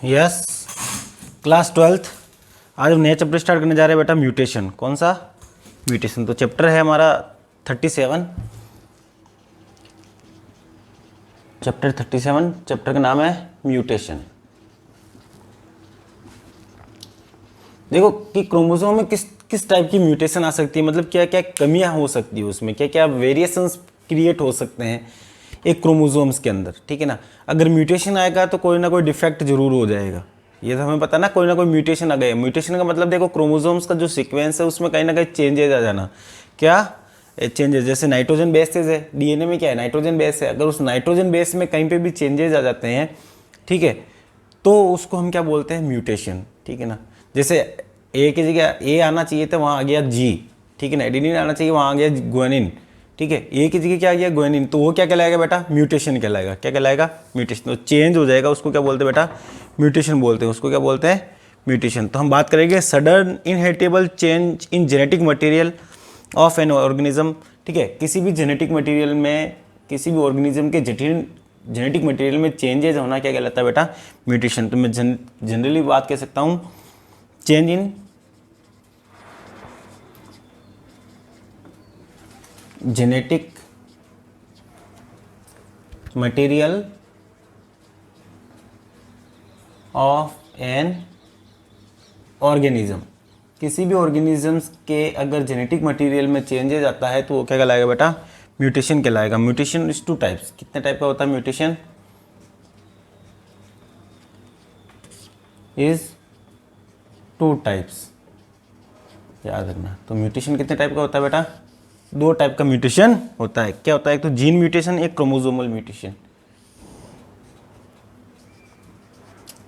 Yes, class 12th। आज हम नया चैप्टर स्टार्ट करने जा रहे हैं बेटा, म्यूटेशन। कौन सा? म्यूटेशन। तो चैप्टर है हमारा 37। चैप्टर 37, चैप्टर का नाम है म्यूटेशन। देखो कि क्रोमोसोम में किस किस टाइप की म्यूटेशन आ सकती है, मतलब क्या क्या कमियां हो सकती है उसमें, क्या क्या वेरिएशंस क्रिएट हो सकते हैं एक क्रोमोसोम्स के अंदर, ठीक है ना। अगर म्यूटेशन आएगा तो कोई ना कोई डिफेक्ट जरूर हो जाएगा, ये तो हमें पता ना। कोई ना कोई म्यूटेशन आ गया। म्यूटेशन का मतलब देखो, क्रोमोसोम्स का जो सीक्वेंस है उसमें कहीं ना कहीं चेंजेज आ जाना। क्या चेंजेस? जैसे नाइट्रोजन बेसेस है, डीएनए में क्या है, नाइट्रोजन बेस है। अगर उस नाइट्रोजन बेस में कहीं पे भी चेंजेस आ जाते हैं, ठीक है, तो उसको हम क्या बोलते हैं? म्यूटेशन, ठीक है ना। जैसे ए की जगह ए आना चाहिए था, वहाँ आ गया जी, ठीक है ना। एडेनिन आना चाहिए, वहाँ आ गया ग्वानिन, ठीक है। ए की जगह क्या आ गया? ग्वानिन। तो वो क्या कहलाएगा बेटा? म्यूटेशन कहलाएगा। क्या कहलाएगा? म्यूटेशन। तो चेंज हो जाएगा, उसको क्या बोलते हैं बेटा? म्यूटेशन बोलते हैं। उसको क्या बोलते हैं? म्यूटेशन। तो हम बात करेंगे sudden inheritable change in genetic material of an organism, ठीक है। किसी भी जेनेटिक मटेरियल में, किसी भी ऑर्गेनिज्म के जटिल जेनेटिक मटेरियल में चेंजेज होना क्या कहलाता है बेटा? म्यूटेशन। तो मैं जनरली बात कह सकता हूँ change in genetic material of an organism. किसी भी ऑर्गेनिजम्स के अगर जेनेटिक मटेरियल में चेंजेज आता है तो वो क्या कहलाएगा बेटा? म्यूटेशन कहलाएगा। Mutation is 2 types. कितने टाइप का होता है म्यूटेशन? इज 2 टाइप्स, याद रखना। तो म्यूटेशन कितने टाइप का होता है बेटा? 2 टाइप का म्यूटेशन होता है। क्या होता है? एक तो जीन म्यूटेशन, एक क्रोमोसोमल म्यूटेशन।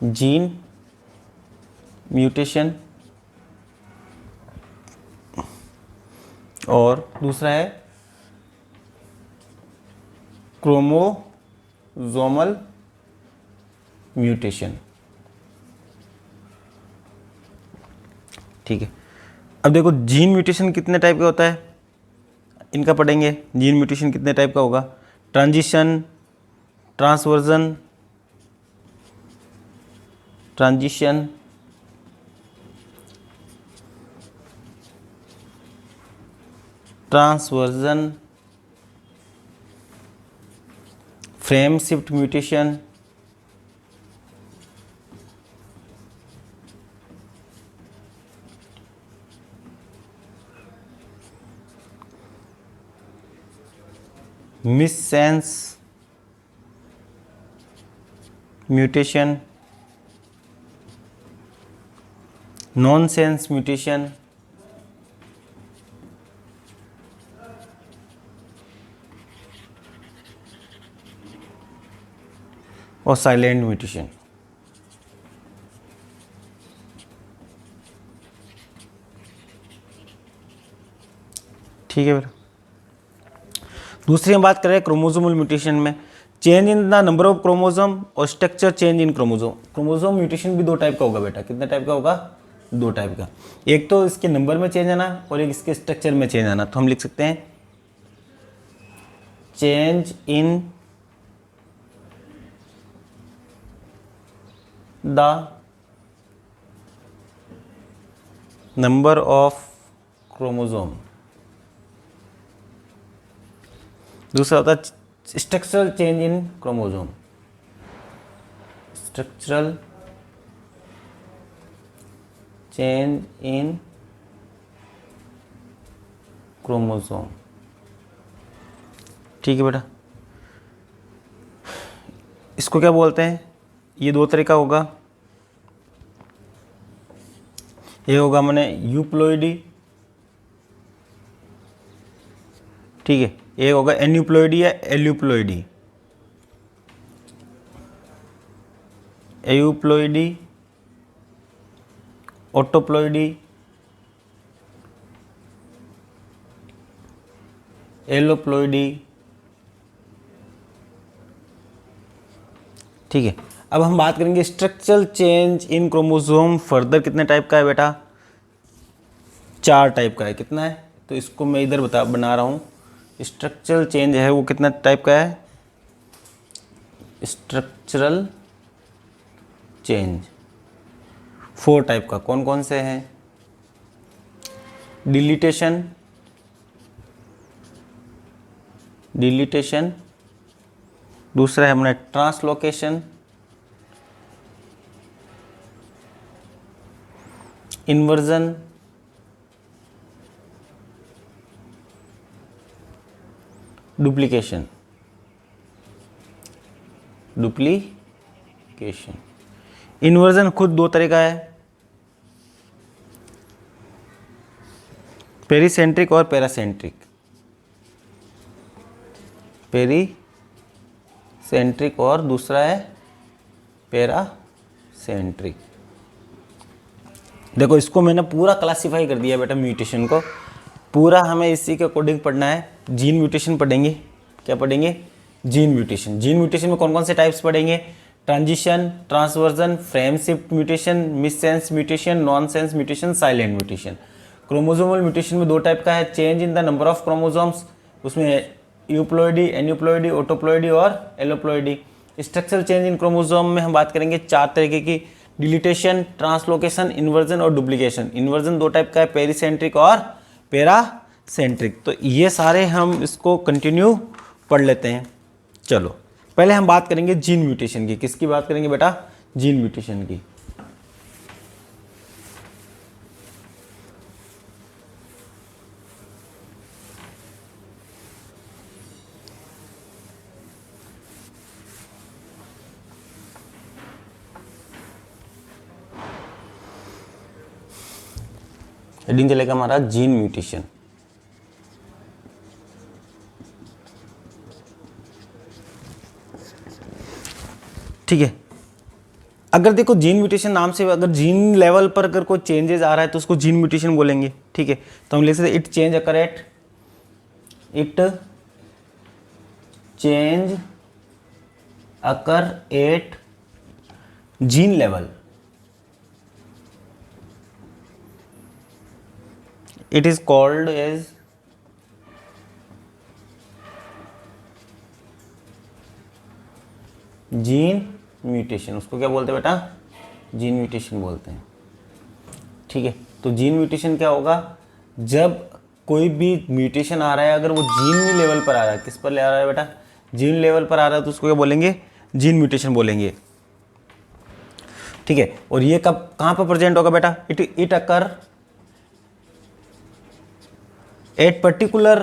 जीन म्यूटेशन और दूसरा है क्रोमोसोमल म्यूटेशन, ठीक है। अब देखो जीन म्यूटेशन कितने टाइप का होता है, इनका पढ़ेंगे। जीन म्यूटेशन कितने टाइप का होगा? Transition, transversion, transition, transversion, frame shift mutation, missense mutation, nonsense mutation और साइलेंट म्यूटेशन, ठीक है बेटा। दूसरी हम बात करें क्रोमोसोमल म्यूटेशन में, change in the number of chromosome और structure change in chromosome. Chromosome mutation भी 2 टाइप का होगा बेटा। कितने टाइप का होगा? 2 टाइप का। एक तो इसके नंबर में चेंज आना और एक इसके स्ट्रक्चर में चेंज आना। तो हम लिख सकते हैं change in the number of chromosome. दूसरा होता है structural change in chromosome. Structural change in chromosome, ठीक है बेटा। इसको क्या बोलते हैं? ये 2 तरीका होगा। ये होगा मैंने यूप्लॉइडी, ठीक है। एक होगा एन्यूप्लॉइडी या एल्यूप्लॉइडी। एयूप्लॉइडी, ऑटोप्लॉइडी, एलोप्लॉइडी, ठीक है। अब हम बात करेंगे structural change in chromosome. Further कितने टाइप का है बेटा? 4 टाइप का है। कितना है? तो इसको मैं इधर बना रहा हूँ। स्ट्रक्चरल चेंज है वो कितना टाइप का है? Structural change. 4 टाइप का कौन कौन से हैं? डिलीटेशन, डिलीटेशन, दूसरा है हमारा translocation, inversion, duplication, duplication. Inversion खुद 2 तरह का है, पेरीसेंट्रिक और पैरासेंट्रिक। पेरीसेंट्रिक और दूसरा है पैरासेंट्रिक। देखो इसको मैंने पूरा क्लासिफाई कर दिया बेटा, म्यूटेशन को पूरा हमें इसी के अकॉर्डिंग पढ़ना है। जीन म्यूटेशन पढ़ेंगे, क्या पढ़ेंगे? Gene mutation. जीन म्यूटेशन में कौन कौन से टाइप्स पढ़ेंगे? Transition, transversion, frame shift mutation, missense mutation, nonsense mutation, silent mutation. Chromosomal mutation में 2 टाइप का है, change in the number of chromosomes, उसमें यूप्लॉइडी, एन्यूप्लॉइडी, ऑटोप्लॉइडी और alloploidy. Structural change in chromosome में हम बात करेंगे 4 तरीके की, डिलीटेशन, ट्रांसलोकेशन, इन्वर्जन और डुप्लीकेशन। इन्वर्जन 2 टाइप का है, पेरीसेंट्रिक और पैरासेंट्रिक। तो ये सारे हम इसको कंटिन्यू पढ़ लेते हैं। चलो पहले हम बात करेंगे जीन म्यूटेशन की। किसकी बात करेंगे बेटा? जीन म्यूटेशन की। हेडिंग चलेगा हमारा जीन म्यूटेशन। ठीक है, अगर देखो जीन म्यूटेशन नाम से अगर जीन लेवल पर अगर कोई चेंजेस आ रहा है तो उसको जीन म्यूटेशन बोलेंगे। ठीक है, तो हम लिख सकते it change occur at, it change occur at gene level, it is called as gene mutation. उसको क्या बोलते हैं बेटा? जीन म्यूटेशन बोलते हैं। ठीक है, तो जीन म्यूटेशन क्या होगा? जब कोई भी म्यूटेशन आ रहा है, अगर वो जीन लेवल पर आ रहा है, किस पर ले आ रहा है बेटा? जीन लेवल पर आ रहा है, तो उसको क्या बोलेंगे? जीन म्यूटेशन बोलेंगे। ठीक है, और ये कब कहां पर प्रेजेंट होगा बेटा? It occur at particular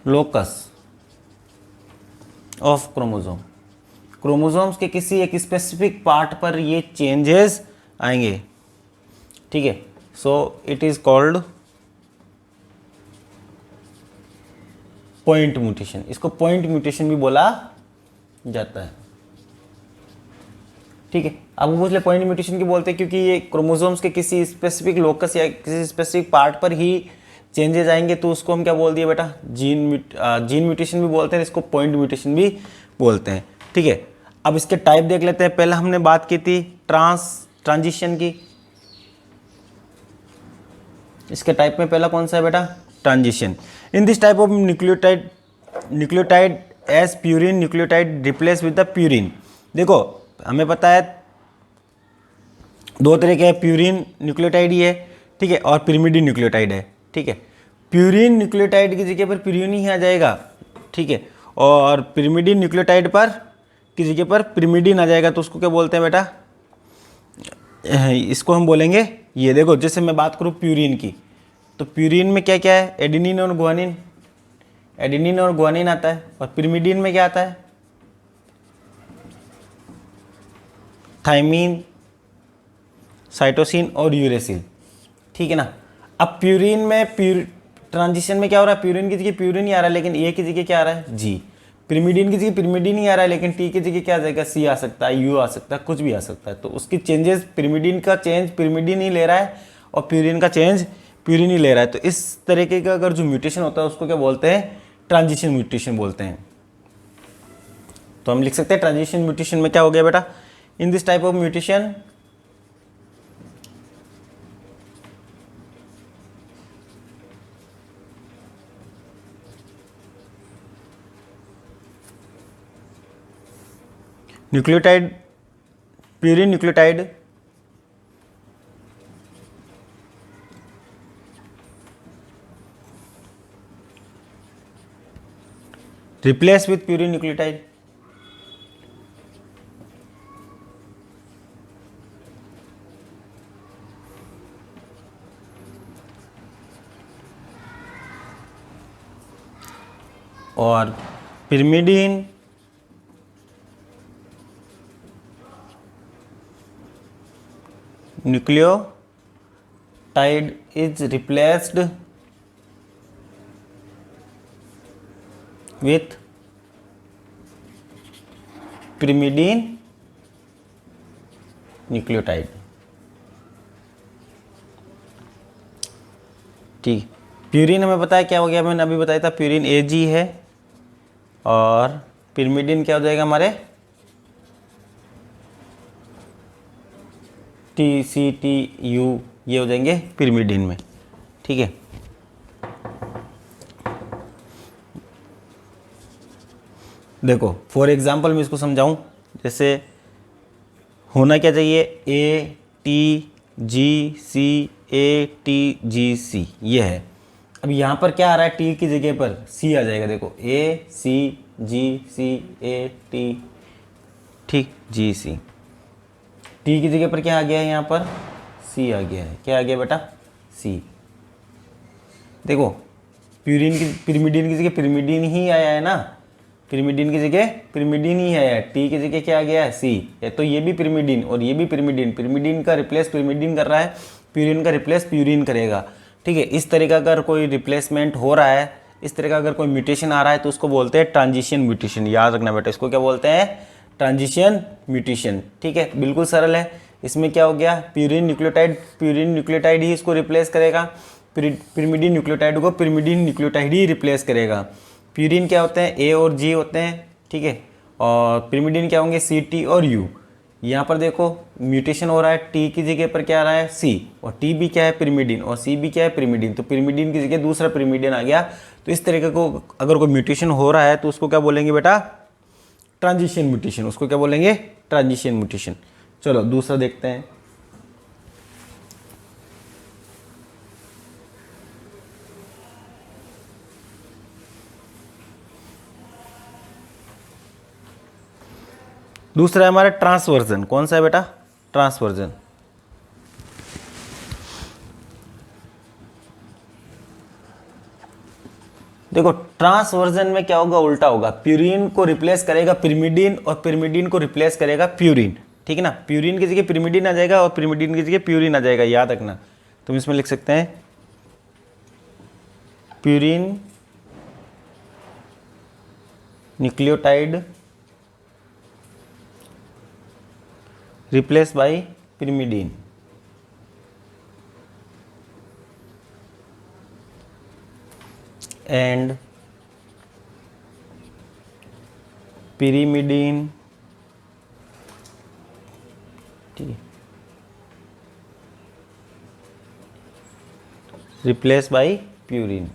locus of chromosome. Chromosomes के किसी एक स्पेसिफिक पार्ट पर ये चेंजेस आएंगे। ठीक है, so it is called point mutation. इसको पॉइंट म्यूटेशन भी बोला जाता है। ठीक है, अब वो पूछ पॉइंट म्यूटेशन की बोलते हैं क्योंकि ये क्रोमोसोम्स के किसी स्पेसिफिक लोकस या किसी स्पेसिफिक पार्ट पर ही चेंजेस आएंगे, तो उसको हम क्या बोल दिए बेटा? जीन म्यूटेशन भी बोलते हैं, इसको पॉइंट म्यूटेशन भी बोलते हैं। ठीक है, अब इसके टाइप देख लेते हैं। पहले हमने बात की थी ट्रांजिशन की। इसके टाइप में पहला कौन सा है बेटा? Transition. In this type of nucleotide as purine nucleotide replace with the purine. देखो हमें पता है 2 तरह के प्यूरिन न्यूक्लियोटाइड ही है। ठीक है, और पिरिमिडिन न्यूक्लियोटाइड है। ठीक है, प्यूरिन न्यूक्लियोटाइड की जगह पर प्यूरिन ही आ जाएगा। ठीक है, और पिरिमिडिन न्यूक्लियोटाइड पर की जगह पर पिरिमिडिन आ जाएगा, तो उसको क्या बोलते हैं बेटा? इसको हम बोलेंगे, ये देखो जैसे मैं बात करूँ प्यूरिन की, तो प्यूरिन में क्या क्या है? एडेनिन और ग्वानिन, एडेनिन और ग्वानिन आता है। और पिरिमिडिन में क्या आता है? थाइमीन, साइटोसिन और यूरेसिल। ठीक है ना। अब प्यूरिन में ट्रांजिशन में क्या हो रहा है? प्यूरिन की जगह प्यूरिन ही आ रहा है, लेकिन ए की जगह क्या आ रहा है? जी। पिरिमिडिन की जगह पिरिमिडिन ही आ रहा है, लेकिन टी की जगह क्या आ जाएगा? सी आ सकता है, यू आ सकता है, कुछ भी आ सकता है। तो उसकी चेंजेस, पिरिमिडिन का चेंज पिरिमिडिन ही ले रहा है और प्यूरिन का चेंज प्यूरिन ही ले रहा है। तो इस तरीके का अगर जो म्यूटेशन होता है उसको क्या बोलते हैं? ट्रांजिशन म्यूटेशन बोलते हैं। तो हम लिख सकते हैं ट्रांजिशन म्यूटेशन में क्या हो गया बेटा? इन this type of mutation nucleotide, purine nucleotide replace with purine nucleotide, और pyrimidine nucleotide is replaced with pyrimidine nucleotide। ठीक, प्यूरिन हमें पता है क्या हो गया, मैंने अभी बताया था प्यूरिन Ag है, और pyrimidine क्या हो जाएगा हमारे TCTU, ये हो जाएंगे pyrimidine में। ठीक है, देखो फॉर एग्जांपल मैं इसको समझाऊं, जैसे होना क्या चाहिए, ATGC ये है। अब यहाँ पर क्या आ रहा है, टी की जगह पर सी आ जाएगा, देखो ACGCAT, ठीक, GC, टी की जगह पर क्या आ गया है, यहाँ पर सी आ गया है, क्या आ गया बेटा, सी। देखो pyrimidine की जगह pyrimidine ही आया है ना, pyrimidine की जगह pyrimidine ही आया है, टी की जगह क्या आ गया है, सी। तो ये भी pyrimidine और ये भी pyrimidine का रिप्लेस pyrimidine कर रहा है, प्यूरिन का रिप्लेस प्यूरिन करेगा। ठीक है, इस तरह का अगर कोई रिप्लेसमेंट हो रहा है, इस तरह का अगर कोई म्यूटेशन आ रहा है तो उसको बोलते हैं ट्रांजिशन म्यूटेशन। याद रखना बेटा, इसको क्या बोलते हैं, ट्रांजिशन म्यूटेशन। ठीक है, बिल्कुल सरल है। इसमें क्या हो गया, प्यूरिन न्यूक्लियोटाइड ही इसको रिप्लेस करेगा, pyrimidine न्यूक्लियोटाइड को pyrimidine न्यूक्लियोटाइड ही रिप्लेस करेगा। प्यूरिन क्या होते हैं, A और G होते हैं, ठीक है, और pyrimidine क्या होंगे, CT और U। यहाँ पर देखो म्यूटेशन हो रहा है, T की जगह पर क्या आ रहा है, C, और T भी क्या है, pyrimidine, और C भी क्या है, pyrimidine, तो pyrimidine की जगह दूसरा pyrimidine आ गया। तो इस तरीके को अगर कोई म्यूटेशन हो रहा है तो उसको क्या बोलेंगे बेटा, ट्रांजिशन म्यूटेशन, उसको क्या बोलेंगे, ट्रांजिशन म्यूटेशन। चलो दूसरा देखते हैं। दूसरा है हमारा ट्रांसवर्जन। कौन सा है बेटा, ट्रांसवर्जन। देखो ट्रांसवर्जन में क्या होगा, उल्टा होगा, प्यूरिन को रिप्लेस करेगा pyrimidine और pyrimidine को रिप्लेस करेगा प्यूरिन। ठीक है ना, प्यूरिन की जगह pyrimidine आ जाएगा और pyrimidine की जगह प्यूरिन आ जाएगा, याद रखना। तुम इसमें लिख सकते हैं purine nucleotide replaced by pyrimidine। and pyrimidine replaced by purine.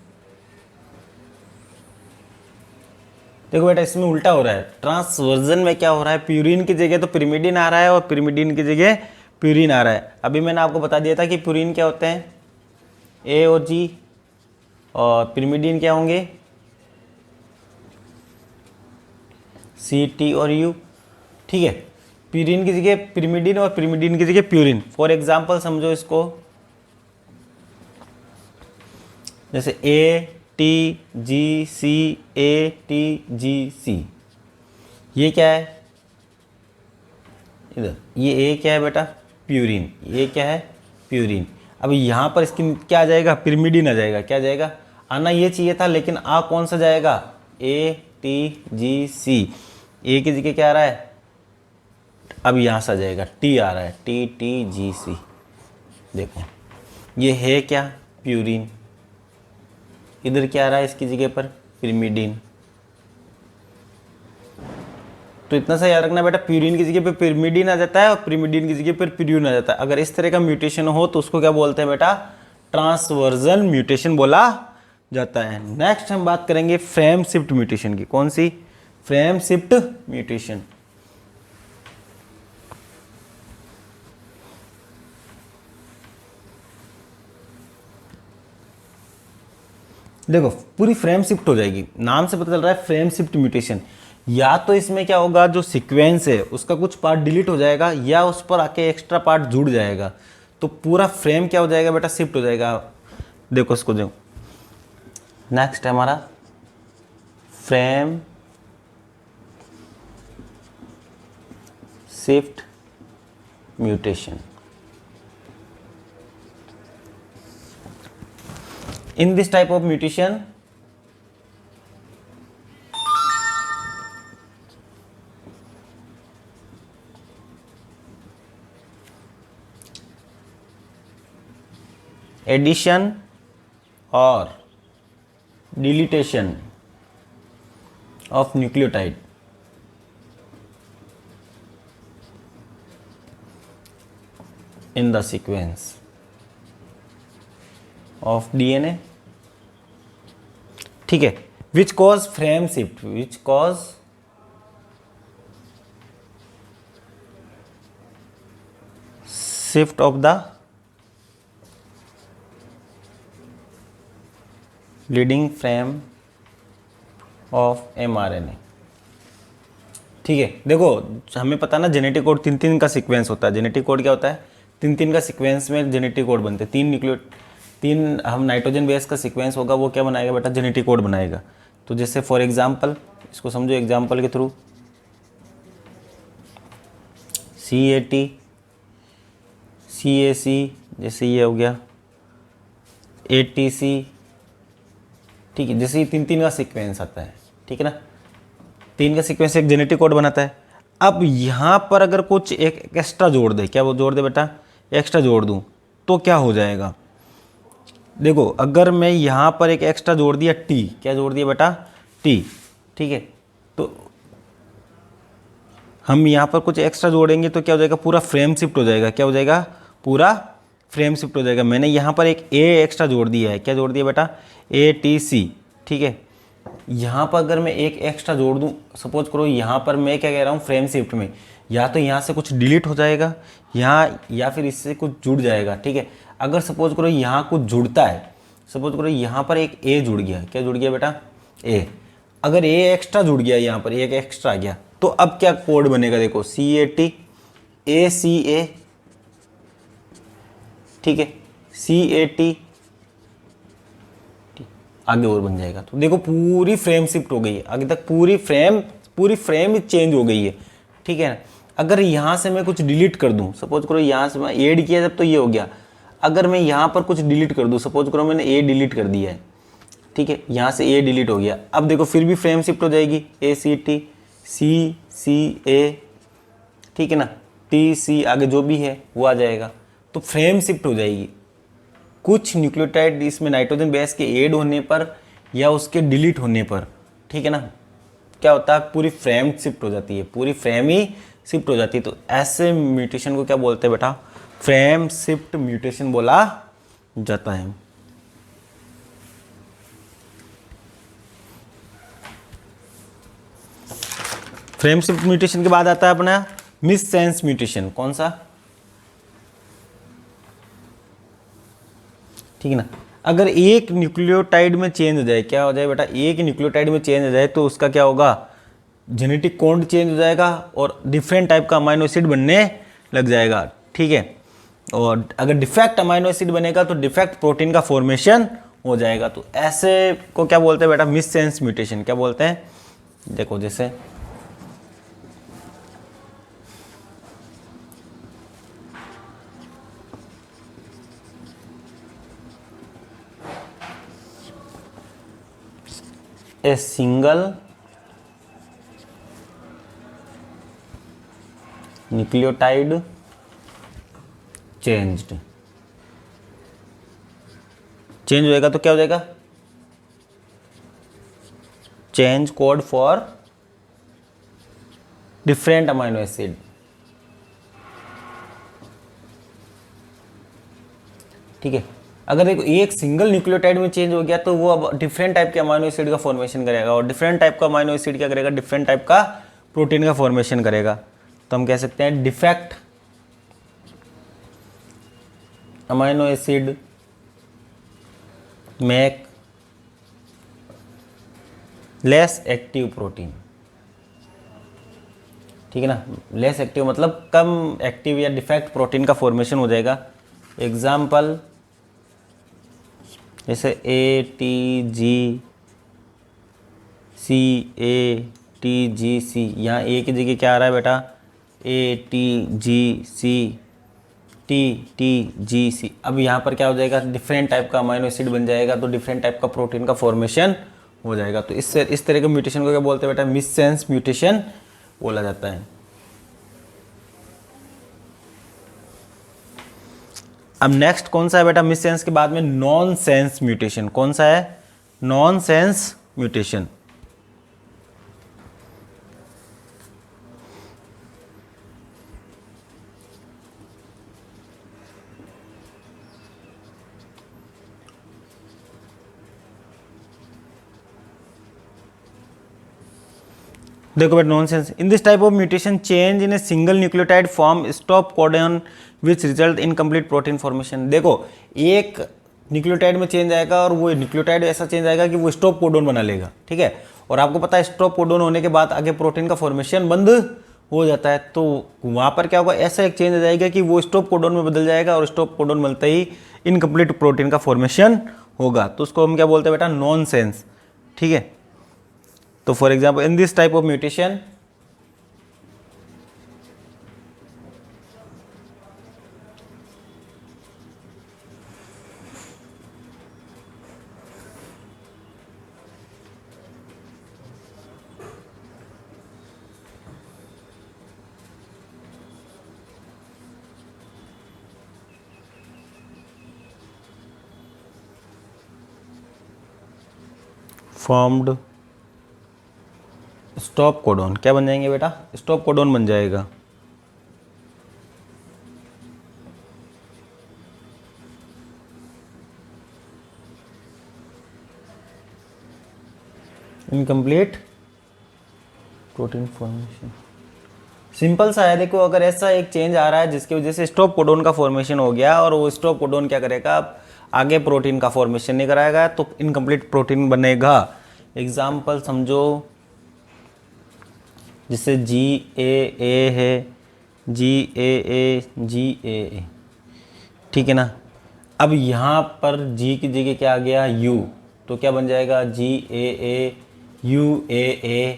देखो बेटा इसमें उल्टा हो रहा है, ट्रांसवर्जन में क्या हो रहा है, प्यूरिन की जगह तो pyrimidine आ रहा है और pyrimidine की जगह प्यूरिन आ रहा है। अभी मैंने आपको बता दिया था कि प्यूरिन क्या होते हैं, A और G, और pyrimidine क्या होंगे, C, T और U। ठीक है, प्यूरिन की जगह pyrimidine और pyrimidine की जगह प्यूरिन। फॉर एग्जाम्पल समझो इसको, जैसे ATGCATGC, ये क्या है, इधर ये A क्या है बेटा, प्यूरिन, ये क्या है, प्यूरिन। अब यहाँ पर इसकी क्या आ जाएगा, pyrimidine आ जाएगा, क्या आ जाएगा, आना ये चाहिए था लेकिन आ कौन सा जाएगा, ATGC, A की जगह क्या आ रहा है, अब यहाँ से आ जाएगा T आ रहा है, TTGC। देखो ये है क्या, प्यूरिन, इधर क्या आ रहा है इसकी जगह पर, pyrimidine। तो इतना सा याद रखना बेटा, प्यूरिन की जगह पर pyrimidine आ जाता है और pyrimidine की जगह पर प्यूरिन आ जाता है। अगर इस तरह का म्यूटेशन हो तो उसको क्या बोलते हैं बेटा, ट्रांसवर्जन म्यूटेशन बोला जाता है। नेक्स्ट हम बात करेंगे फ्रेम शिफ्ट म्यूटेशन की। कौन सी, फ्रेम शिफ्ट म्यूटेशन। देखो पूरी फ्रेम शिफ्ट हो जाएगी, नाम से पता चल रहा है फ्रेम शिफ्ट म्यूटेशन। या तो इसमें क्या होगा, जो सीक्वेंस है उसका कुछ पार्ट डिलीट हो जाएगा या उस पर आके एक्स्ट्रा पार्ट जुड़ जाएगा, तो पूरा फ्रेम क्या हो जाएगा बेटा, शिफ्ट हो जाएगा। देखो इसको देखो, नेक्स्ट है हमारा frame shift mutation. In this type of mutation, addition or deletion of nucleotide in the sequence of DNA, ठीक है, which cause frame shift, which cause shift of the leading frame of mRNA। ठीक है, देखो हमें पता ना genetic code 3-3 का sequence होता है। जेनेटिक कोड क्या होता है, 3-3 का सीक्वेंस में जेनेटिक कोड बनते हैं। 3 हम नाइट्रोजन बेस का सीक्वेंस होगा, वो क्या बनाएगा बेटा, जेनेटिक कोड बनाएगा। तो जैसे फॉर एग्जांपल, इसको समझो एग्जांपल के थ्रू, CAT CAC, जैसे ये हो गया ATC, ठीक है, जैसे ये 3-3 का सीक्वेंस आता है, ठीक है ना, 3 का सीक्वेंस एक जेनेटिक कोड बनाता है। अब यहाँ पर अगर कुछ एक एक्स्ट्रा जोड़ दे, क्या वो जोड़ दे बेटा, एक्स्ट्रा जोड़ दूँ तो क्या हो जाएगा। देखो अगर मैं यहाँ पर एक एक्स्ट्रा जोड़ दिया T, क्या जोड़ दिया बेटा, T, ठीक है, तो हम यहाँ पर कुछ एक्स्ट्रा जोड़ेंगे तो क्या हो जाएगा, पूरा फ्रेम शिफ्ट हो जाएगा। क्या हो जाएगा, पूरा फ्रेम शिफ्ट हो जाएगा। मैंने यहाँ पर एक A एक्स्ट्रा जोड़ दिया है, क्या जोड़ दिया बेटा, ATC, ठीक है। यहाँ पर अगर मैं एक एक्स्ट्रा जोड़ दूँ, सपोज करो यहाँ पर मैं क्या कह रहा हूँ, फ्रेम शिफ्ट में या तो यहाँ से कुछ डिलीट हो जाएगा यहाँ, या फिर इससे कुछ जुड़ जाएगा, ठीक है। अगर सपोज करो यहाँ कुछ जुड़ता है, सपोज करो यहाँ पर एक A जुड़ गया, क्या जुड़ गया बेटा, A, अगर A एक्स्ट्रा जुड़ गया, यहाँ पर एक एक्स्ट्रा आ गया, तो अब क्या कोड बनेगा, देखो CAT ACA, ठीक है, CAT, आगे और बन जाएगा। तो देखो पूरी फ्रेम शिफ्ट हो गई है, आगे तक पूरी फ्रेम चेंज हो गई है, ठीक है ना। अगर यहाँ से मैं कुछ डिलीट कर दूँ, सपोज करो यहाँ से मैं ऐड किया जब, तो ये हो गया। अगर मैं यहाँ पर कुछ डिलीट कर दूँ, सपोज करो मैंने A डिलीट कर दिया है, ठीक है, यहाँ से A डिलीट हो गया, अब देखो फिर भी फ्रेम शिफ्ट हो जाएगी, ACT CCA, ठीक है ना, TC, आगे जो भी है वो आ जाएगा, तो फ्रेम शिफ्ट हो जाएगी। कुछ न्यूक्लियोटाइड इसमें नाइट्रोजन बेस के ऐड होने पर या उसके डिलीट होने पर, ठीक है ना, क्या होता है, पूरी फ्रेम शिफ्ट हो जाती है, पूरी फ्रेम ही शिफ्ट हो जाती है। तो ऐसे म्यूटेशन को क्या बोलते हैं बेटा, फ्रेम शिफ्ट म्यूटेशन बोला जाता है। फ्रेम शिफ्ट म्यूटेशन के बाद आता है अपना मिससेंस म्यूटेशन। कौन सा, ठीक है ना, अगर एक न्यूक्लियोटाइड में चेंज हो जाए, क्या हो जाए बेटा, एक न्यूक्लियोटाइड में चेंज हो जाए तो उसका क्या होगा, जेनेटिक कोड चेंज हो जाएगा और डिफरेंट टाइप का अमाइनो एसिड बनने लग जाएगा, ठीक है। और अगर डिफेक्ट अमाइनो एसिड बनेगा तो डिफेक्ट प्रोटीन का फॉर्मेशन हो जाएगा। तो ऐसे को क्या बोलते हैं बेटा, मिससेंस म्यूटेशन। क्या बोलते हैं, देखो जैसे a single nucleotide changed, change होएगा तो क्या हो जाएगा, change code for different amino acid, ठीक है। अगर देखो एक सिंगल न्यूक्लियोटाइड में चेंज हो गया तो वो अब डिफरेंट टाइप के अमाइनो एसिड का फॉर्मेशन करेगा, और डिफरेंट टाइप का अमाइनो एसिड क्या करेगा, डिफरेंट टाइप का प्रोटीन का फॉर्मेशन करेगा। तो हम कह सकते हैं defect amino acid make less active protein, ठीक है ना। लेस एक्टिव मतलब कम एक्टिव या डिफेक्ट प्रोटीन का फॉर्मेशन हो जाएगा। एग्जाम्पल जैसे ATGC, यहाँ ए की जगह क्या आ रहा है बेटा, TTGC। अब यहाँ पर क्या हो जाएगा, डिफरेंट टाइप का अमाइनो एसिड बन जाएगा, तो डिफरेंट टाइप का प्रोटीन का फॉर्मेशन हो जाएगा। तो इससे इस तरह के म्यूटेशन को क्या बोलते हैं बेटा, मिससेंस म्यूटेशन बोला जाता है। अब नेक्स्ट कौन सा है बेटा, मिससेंस के बाद में नॉन सेंस म्यूटेशन। कौन सा है, नॉन सेंस म्यूटेशन। देखो बेटा, nonsense, in this type of mutation change in a single nucleotide form stop codon which result in complete protein formation. देखो एक न्यूक्लियोटाइड में चेंज आएगा और वो न्यूक्लियोटाइड ऐसा चेंज आएगा कि वो स्टॉप कोडन बना लेगा, ठीक है। और आपको पता है स्टॉप कोडन होने के बाद आगे प्रोटीन का फॉर्मेशन बंद हो जाता है, तो वहाँ पर क्या होगा, ऐसा एक चेंज आ जाएगा कि वो स्टॉप कोडन में बदल जाएगा और स्टॉप कोडन बनते ही इनकम्प्लीट प्रोटीन का फॉर्मेशन होगा। तो उसको हम क्या बोलते हैं बेटा, नॉनसेंस, ठीक है। तो for example in this type of mutation formed stop codon, क्या बन जाएंगे बेटा, स्टॉप कोडॉन बन जाएगा। इनकम्प्लीट प्रोटीन फॉर्मेशन, सिंपल सा है। देखो अगर ऐसा एक चेंज आ रहा है जिसकी वजह से स्टॉप कोडॉन का फॉर्मेशन हो गया और वो स्टॉप कोडॉन क्या करेगा, अब आगे प्रोटीन का फॉर्मेशन नहीं कराएगा, तो इनकम्प्लीट प्रोटीन बनेगा। एग्जाम्पल समझो, जिससे GAA है, GAA, ठीक है ना। अब यहाँ पर G की जगह क्या आ गया, U, तो क्या बन जाएगा, GAA UAA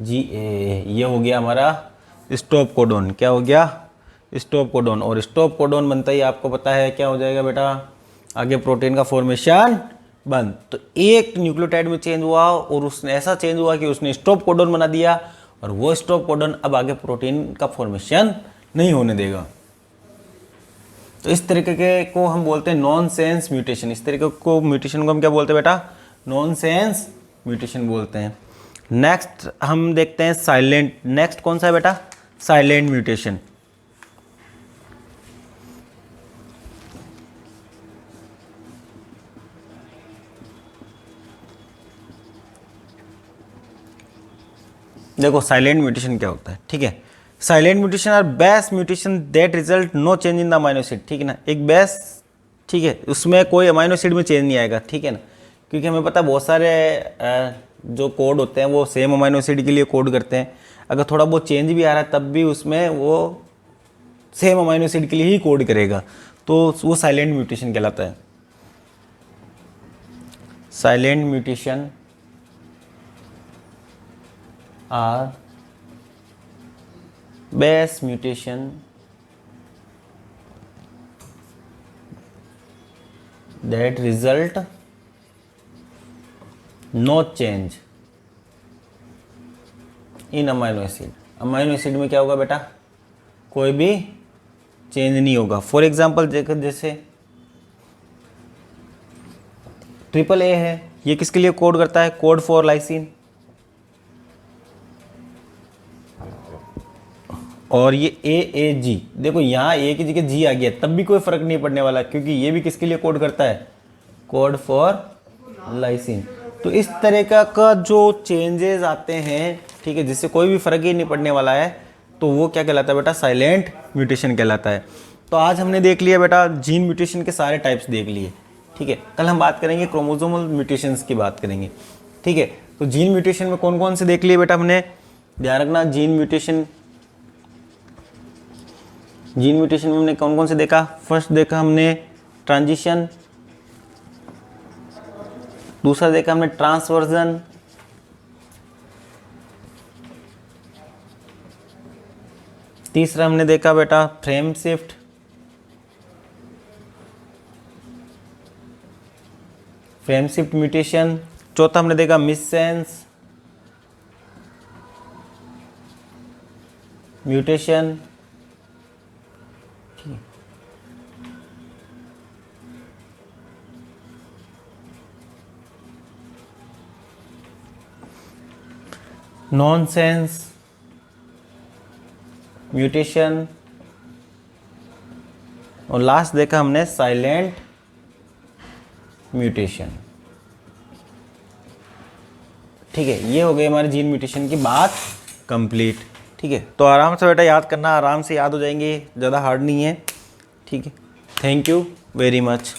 GAA, ये हो गया हमारा स्टॉप कोडॉन। क्या हो गया, स्टॉप कोडॉन। और स्टॉप कोडॉन बनता ही आपको पता है क्या हो जाएगा बेटा, आगे प्रोटीन का फॉर्मेशन बंद। तो एक न्यूक्लियोटाइड में चेंज हुआ और उसने ऐसा चेंज हुआ कि उसने स्टॉप कोडॉन बना दिया, और वो स्टॉप कोडॉन अब आगे प्रोटीन का फॉर्मेशन नहीं होने देगा। तो इस तरीके के को हम बोलते हैं नॉन सेंस म्यूटेशन। इस तरीके को म्यूटेशन को हम क्या बोलते हैं बेटा, नॉन सेंस म्यूटेशन बोलते हैं। नेक्स्ट हम देखते हैं साइलेंट। नेक्स्ट कौन सा है बेटा, साइलेंट म्यूटेशन। देखो साइलेंट म्यूटेशन क्या होता है, ठीक है। Silent mutation are base mutation that result no change in the amino acid, ठीक है ना। एक बेस, ठीक है, उसमें कोई अमाइनो एसिड में चेंज नहीं आएगा, ठीक है ना। क्योंकि हमें पता है बहुत सारे जो कोड होते हैं वो सेम अमाइनो एसिड के लिए कोड करते हैं। अगर थोड़ा बहुत चेंज भी आ रहा है तब भी उसमें वो सेम अमाइनो एसिड के लिए ही कोड करेगा, तो वो साइलेंट म्यूटेशन कहलाता है। Silent mutation are base mutation that result no change in amino acid. Amino acid में क्या होगा बेटा, कोई भी चेंज नहीं होगा। फॉर एग्जाम्पल देखो, जैसे AAA है, ये किसके लिए कोड करता है, कोड फॉर लाइसिन। और ये AAG, देखो यहाँ ए की जगह G आ गया, तब भी कोई फर्क नहीं पड़ने वाला, क्योंकि ये भी किसके लिए कोड करता है, कोड फॉर लाइसिन। तो इस तरह का जो चेंजेस आते हैं, ठीक है, जिससे कोई भी फर्क ही नहीं पड़ने वाला है, तो वो क्या कहलाता है बेटा, साइलेंट म्यूटेशन कहलाता है। तो आज हमने देख लिया बेटा जीन म्यूटेशन के सारे टाइप्स देख लिए, ठीक है। कल हम बात करेंगे क्रोमोसोमल म्यूटेशंस की बात करेंगे, ठीक है। तो जीन म्यूटेशन में कौन कौन से देख लिए बेटा हमने, ध्यान रखना। जीन म्यूटेशन में हमने कौन कौन से देखा, फर्स्ट देखा हमने ट्रांजिशन, दूसरा देखा हमने ट्रांसवर्जन, तीसरा हमने देखा बेटा फ्रेम शिफ्ट, म्यूटेशन, चौथा हमने देखा मिससेंस म्यूटेशन, नॉनसेंस म्यूटेशन, और लास्ट देखा हमने साइलेंट म्यूटेशन। ठीक है, ये हो गई हमारे जीन म्यूटेशन की बात कंप्लीट। ठीक है, तो आराम से बेटा याद करना, आराम से याद हो जाएंगे, ज़्यादा हार्ड नहीं है। ठीक है, थैंक यू वेरी मच।